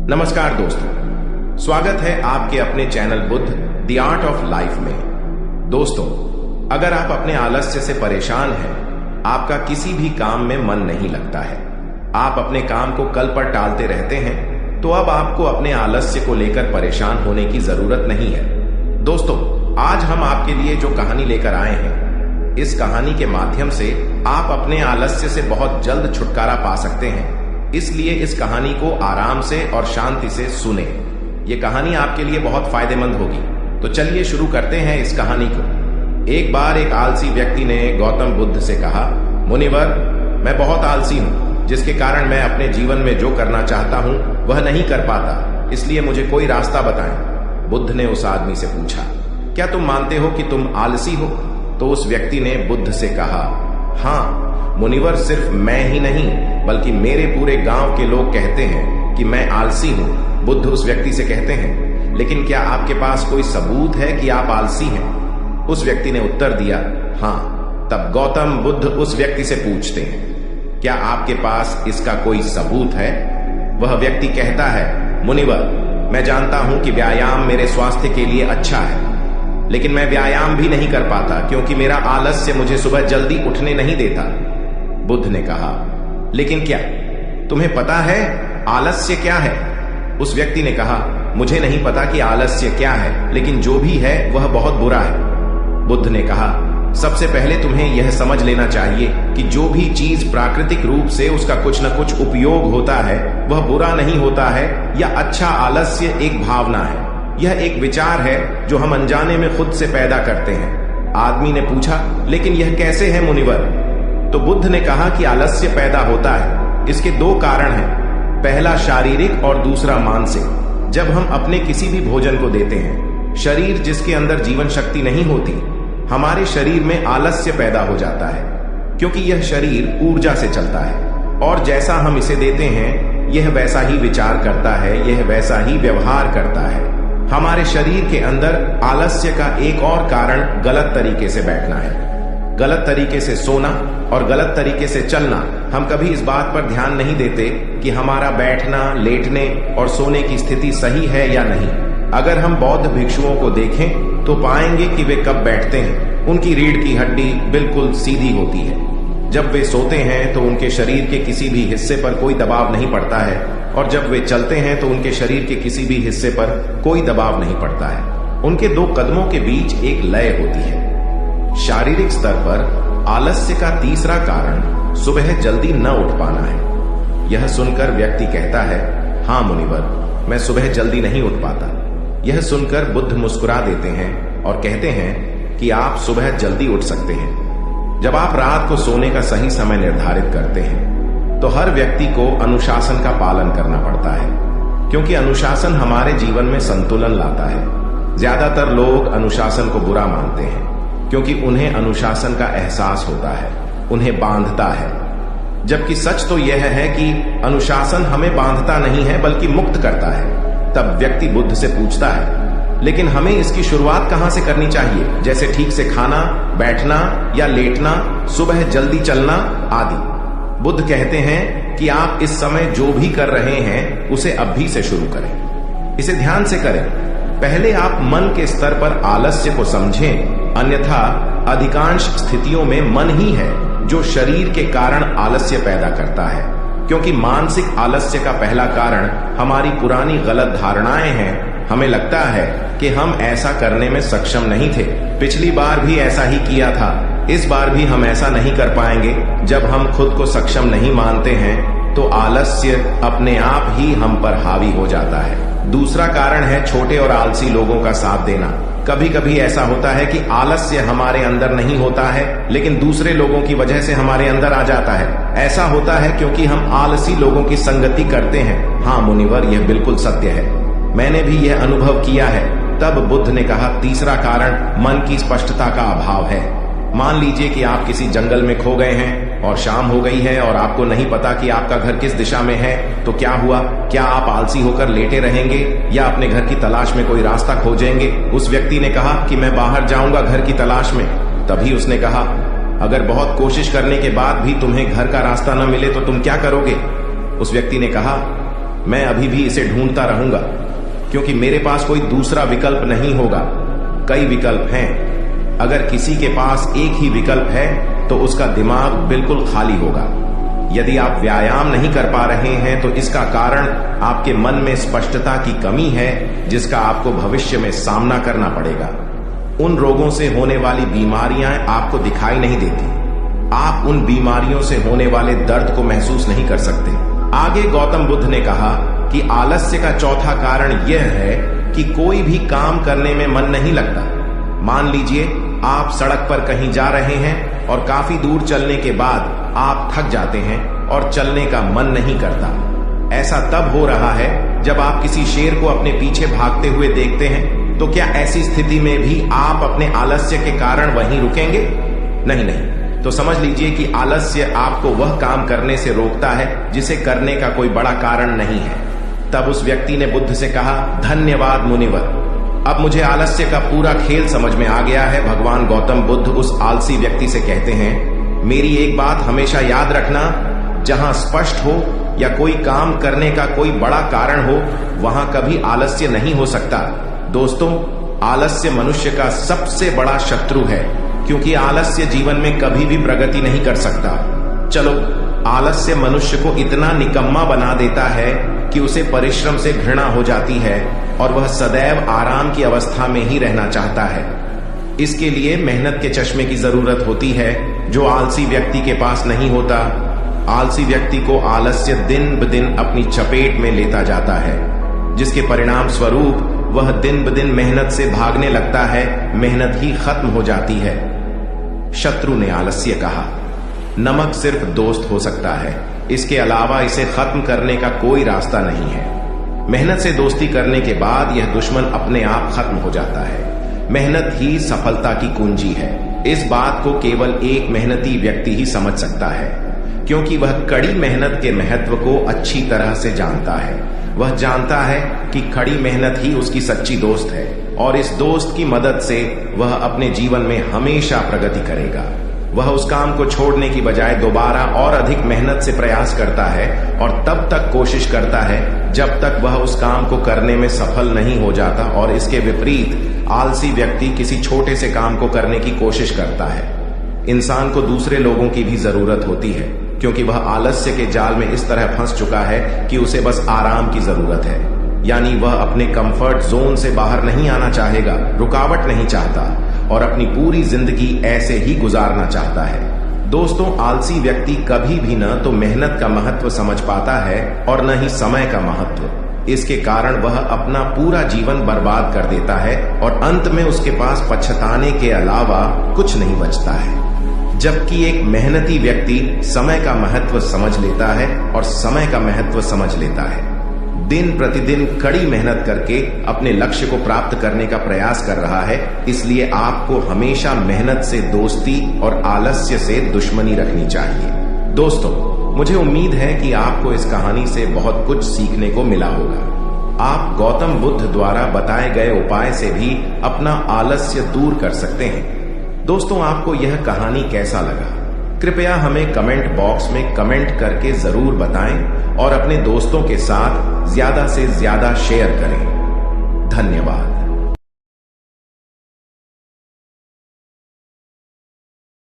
नमस्कार दोस्तों, स्वागत है आपके अपने channel Buddha the art of life में। दोस्तों, अगर आप अपने आलस्य से परेशान हैं, आपका किसी भी काम में मन नहीं लगता है, आप अपने काम को कल पर टालते रहते हैं, तो अब आपको अपने आलस्य को लेकर परेशान होने की जरूरत नहीं है। दोस्तों, आज हम आपके लिए जो कहानी लेकर आए हैं, इस कहानी के माध्यम से आप अपने आलस्य से बहुत जल्द छुटकारा पा सकते हैं। इसलिए इस कहानी को आराम से और शांति से सुने। ये कहानी आपके लिए बहुत फायदेमंद होगी। तो चलिए शुरू करते हैं इस कहानी को। एक बार एक आलसी व्यक्ति ने गौतम बुद्ध से कहा, मुनिवर, मैं बहुत आलसी हूं, जिसके कारण मैं अपने जीवन में जो करना चाहता हूं वह नहीं कर पाता, इसलिए मुझे कोई रास्ता बताएं। बुद्ध ने उस आदमी से पूछा, क्या तुम मानते हो कि तुम आलसी हो? तो उस व्यक्ति ने बुद्ध से कहा, हाँ मुनिवर, सिर्फ मैं ही नहीं बल्कि मेरे पूरे गांव के लोग कहते हैं कि मैं आलसी हूं। बुद्ध उस व्यक्ति से कहते हैं, लेकिन क्या आपके पास कोई सबूत है कि आप आलसी हैं? उस व्यक्ति ने उत्तर दिया, हाँ। तब गौतम बुद्ध उस व्यक्ति से पूछते हैं, क्या आपके पास इसका कोई सबूत है? वह व्यक्ति कहता है, मुनिवर, मैं जानता हूं कि व्यायाम मेरे स्वास्थ्य के लिए अच्छा है, लेकिन मैं व्यायाम भी नहीं कर पाता क्योंकि मेरा आलस्य मुझे सुबह जल्दी उठने नहीं देता। बुद्ध ने कहा, लेकिन क्या तुम्हें पता है आलस्य क्या है? उस व्यक्ति ने कहा, मुझे नहीं पता कि आलस्य क्या है, लेकिन जो भी है वह बहुत बुरा है। बुद्ध ने कहा, सबसे पहले तुम्हें यह समझ लेना चाहिए कि जो भी चीज प्राकृतिक रूप से उसका कुछ न कुछ उपयोग होता है वह बुरा नहीं होता है, या अच्छा आलस्य एक भावना है। यह एक विचार है जो हम अनजाने में खुद से पैदा करते हैं। आदमी ने पूछा, लेकिन यह कैसे है मुनिवर? तो बुद्ध ने कहा कि आलस्य पैदा होता है, इसके दो कारण हैं, पहला शारीरिक और दूसरा मानसिक। जब हम अपने किसी भी भोजन को देते हैं, शरीर जिसके अंदर जीवन शक्ति नहीं होती, हमारे शरीर में आलस्य पैदा हो जाता है, क्योंकि यह शरीर ऊर्जा से चलता है और जैसा हम इसे देते हैं यह वैसा ही विचार करता है, यह वैसा ही व्यवहार करता है। हमारे शरीर के अंदर आलस्य का एक और कारण गलत तरीके से बैठना है, गलत तरीके से सोना और गलत तरीके से चलना। हम कभी इस बात पर ध्यान नहीं देते कि हमारा बैठना, लेटने और सोने की स्थिति सही है या नहीं। अगर हम बौद्ध भिक्षुओं को देखें तो पाएंगे कि वे कब बैठते हैं, उनकी रीढ़ की हड्डी बिल्कुल सीधी होती है। जब वे सोते हैं तो उनके शरीर के किसी भी हिस्से पर कोई दबाव नहीं पड़ता है, और जब वे चलते हैं तो उनके शरीर के किसी भी हिस्से पर कोई दबाव नहीं पड़ता है। उनके दो कदमों के बीच एक लय होती है। शारीरिक स्तर पर आलस्य का तीसरा कारण सुबह जल्दी न उठ पाना है। यह सुनकर व्यक्ति कहता है, हाँ मुनिवर, मैं सुबह जल्दी नहीं उठ पाता। यह सुनकर बुद्ध मुस्कुरा देते हैं और कहते हैं कि आप सुबह जल्दी उठ सकते हैं। जब आप रात को सोने का सही समय निर्धारित करते हैं तो हर व्यक्ति को अनुशासन का पालन करना पड़ता है, क्योंकि अनुशासन हमारे जीवन में संतुलन लाता है। ज्यादातर लोग अनुशासन को बुरा मानते हैं क्योंकि उन्हें अनुशासन का एहसास होता है, उन्हें बांधता है। जबकि सच तो यह है कि अनुशासन हमें बांधता नहीं है बल्कि मुक्त करता है। तब व्यक्ति बुद्ध से पूछता है, लेकिन हमें इसकी शुरुआत कहां से करनी चाहिए, जैसे ठीक से खाना, बैठना या लेटना, सुबह जल्दी चलना आदि। बुद्ध कहते हैं कि आप इस समय जो भी कर रहे हैं उसे अभी से शुरू करें, इसे ध्यान से करें। पहले आप मन के स्तर पर आलस्य को समझें, अन्यथा अधिकांश स्थितियों में मन ही है जो शरीर के कारण आलस्य पैदा करता है, क्योंकि मानसिक आलस्य का पहला कारण हमारी पुरानी गलत धारणाएं हैं। हमें लगता है कि हम ऐसा करने में सक्षम नहीं थे, पिछली बार भी ऐसा ही किया था, इस बार भी हम ऐसा नहीं कर पाएंगे। जब हम खुद को सक्षम नहीं मानते हैं तो आलस्य अपने आप ही हम पर हावी हो जाता है। दूसरा कारण है छोटे और आलसी लोगों का साथ देना। कभी कभी ऐसा होता है कि आलस्य हमारे अंदर नहीं होता है, लेकिन दूसरे लोगों की वजह से हमारे अंदर आ जाता है। ऐसा होता है क्योंकि हम आलसी लोगों की संगति करते हैं। हाँ मुनिवर, यह बिल्कुल सत्य है, मैंने भी यह अनुभव किया है। तब बुद्ध ने कहा, तीसरा कारण मन की स्पष्टता का अभाव है। मान लीजिए कि आप किसी जंगल में खो गए हैं और शाम हो गई है और आपको नहीं पता कि आपका घर किस दिशा में है, तो क्या हुआ? क्या आप आलसी होकर लेटे रहेंगे या अपने घर की तलाश में कोई रास्ता खोजेंगे? उस व्यक्ति ने कहा कि मैं बाहर जाऊंगा घर की तलाश में। तभी उसने कहा, अगर बहुत कोशिश करने के बाद भी तुम्हें घर का रास्ता न मिले तो तुम क्या करोगे? उस व्यक्ति ने कहा, मैं अभी भी इसे ढूंढता रहूंगा, क्योंकि मेरे पास कोई दूसरा विकल्प नहीं होगा। कई विकल्प हैं। अगर किसी के पास एक ही विकल्प है तो उसका दिमाग बिल्कुल खाली होगा। यदि आप व्यायाम नहीं कर पा रहे हैं तो इसका कारण आपके मन में स्पष्टता की कमी है, जिसका आपको भविष्य में सामना करना पड़ेगा। उन रोगों से होने वाली बीमारियां आपको दिखाई नहीं देती। आप उन बीमारियों से होने वाले दर्द को महसूस नहीं कर सकते। आगे गौतम बुद्ध ने कहा कि आलस्य का चौथा कारण यह है कि कोई भी काम करने में मन नहीं लगता। मान लीजिए आप सड़क पर कहीं जा रहे हैं और काफी दूर चलने के बाद आप थक जाते हैं और चलने का मन नहीं करता। ऐसा तब हो रहा है जब आप किसी शेर को अपने पीछे भागते हुए देखते हैं। तो क्या ऐसी स्थिति में भी आप अपने आलस्य के कारण वहीं रुकेंगे? नहीं। तो समझ लीजिए कि आलस्य आपको वह काम करने से रोकता है जिसे करने का कोई बड़ा कारण नहीं है। तब उस व्यक्ति ने बुद्ध से कहा, धन्यवाद मुनिवर, अब मुझे आलस्य का पूरा खेल समझ में आ गया है। भगवान गौतम बुद्ध उस आलसी व्यक्ति से कहते हैं, मेरी एक बात हमेशा याद रखना, जहां स्पष्ट हो या कोई काम करने का कोई बड़ा कारण हो, वहां कभी आलस्य नहीं हो सकता। दोस्तों, आलस्य मनुष्य का सबसे बड़ा शत्रु है, क्योंकि आलस्य जीवन में कभी भी प्रगति नहीं कर सकता। चलो, आलस्य मनुष्य को इतना निकम्मा बना देता है कि उसे परिश्रम से घृणा हो जाती है और वह सदैव आराम की अवस्था में ही रहना चाहता है। इसके लिए मेहनत के चश्मे की जरूरत होती है, जो आलसी व्यक्ति के पास नहीं होता। आलसी व्यक्ति को आलस्य दिन ब दिन अपनी चपेट में लेता जाता है, जिसके परिणाम स्वरूप वह दिन ब दिन मेहनत से भागने लगता है। मेहनत ही खत्म हो जाती है। शत्रु ने आलस्य कहा, नमक सिर्फ दोस्त हो सकता है, इसके अलावा इसे खत्म करने का कोई रास्ता नहीं है। मेहनत से दोस्ती करने के बाद यह दुश्मन अपने आप खत्म हो जाता है। मेहनत ही सफलता की कुंजी है। इस बात को केवल एक मेहनती व्यक्ति ही समझ सकता है, क्योंकि वह कड़ी मेहनत के महत्व को अच्छी तरह से जानता है। वह जानता है कि कड़ी मेहनत ही उसकी सच्ची दोस्त है, और इस दोस्त की मदद से वह अपने जीवन में हमेशा प्रगति करेगा। वह उस काम को छोड़ने की बजाय दोबारा और अधिक मेहनत से प्रयास करता है और तब तक कोशिश करता है जब तक वह उस काम को करने में सफल नहीं हो जाता। और इसके विपरीत आलसी व्यक्ति किसी छोटे से काम को करने की कोशिश करता है। इंसान को दूसरे लोगों की भी जरूरत होती है, क्योंकि वह आलस्य के जाल में इस तरह फंस चुका है कि उसे बस आराम की जरूरत है। यानी वह अपने कंफर्ट जोन से बाहर नहीं आना चाहेगा, रुकावट नहीं चाहता और अपनी पूरी जिंदगी ऐसे ही गुजारना चाहता है। दोस्तों, आलसी व्यक्ति कभी भी न तो मेहनत का महत्व समझ पाता है और न ही समय का महत्व। इसके कारण वह अपना पूरा जीवन बर्बाद कर देता है और अंत में उसके पास पछताने के अलावा कुछ नहीं बचता है। जबकि एक मेहनती व्यक्ति समय का महत्व समझ लेता है और समय का महत्व समझ लेता है। दिन प्रतिदिन कड़ी मेहनत करके अपने लक्ष्य को प्राप्त करने का प्रयास कर रहा है। इसलिए आपको हमेशा मेहनत से दोस्ती और आलस्य से दुश्मनी रखनी चाहिए। दोस्तों, मुझे उम्मीद है कि आपको इस कहानी से बहुत कुछ सीखने को मिला होगा। आप गौतम बुद्ध द्वारा बताए गए उपाय से भी अपना आलस्य दूर कर सकते हैं। दोस्तों, आपको यह कहानी कैसा लगा? कृपया हमें कमेंट बॉक्स में कमेंट करके जरूर बताएं और अपने दोस्तों के साथ ज्यादा से ज्यादा शेयर करें। धन्यवाद।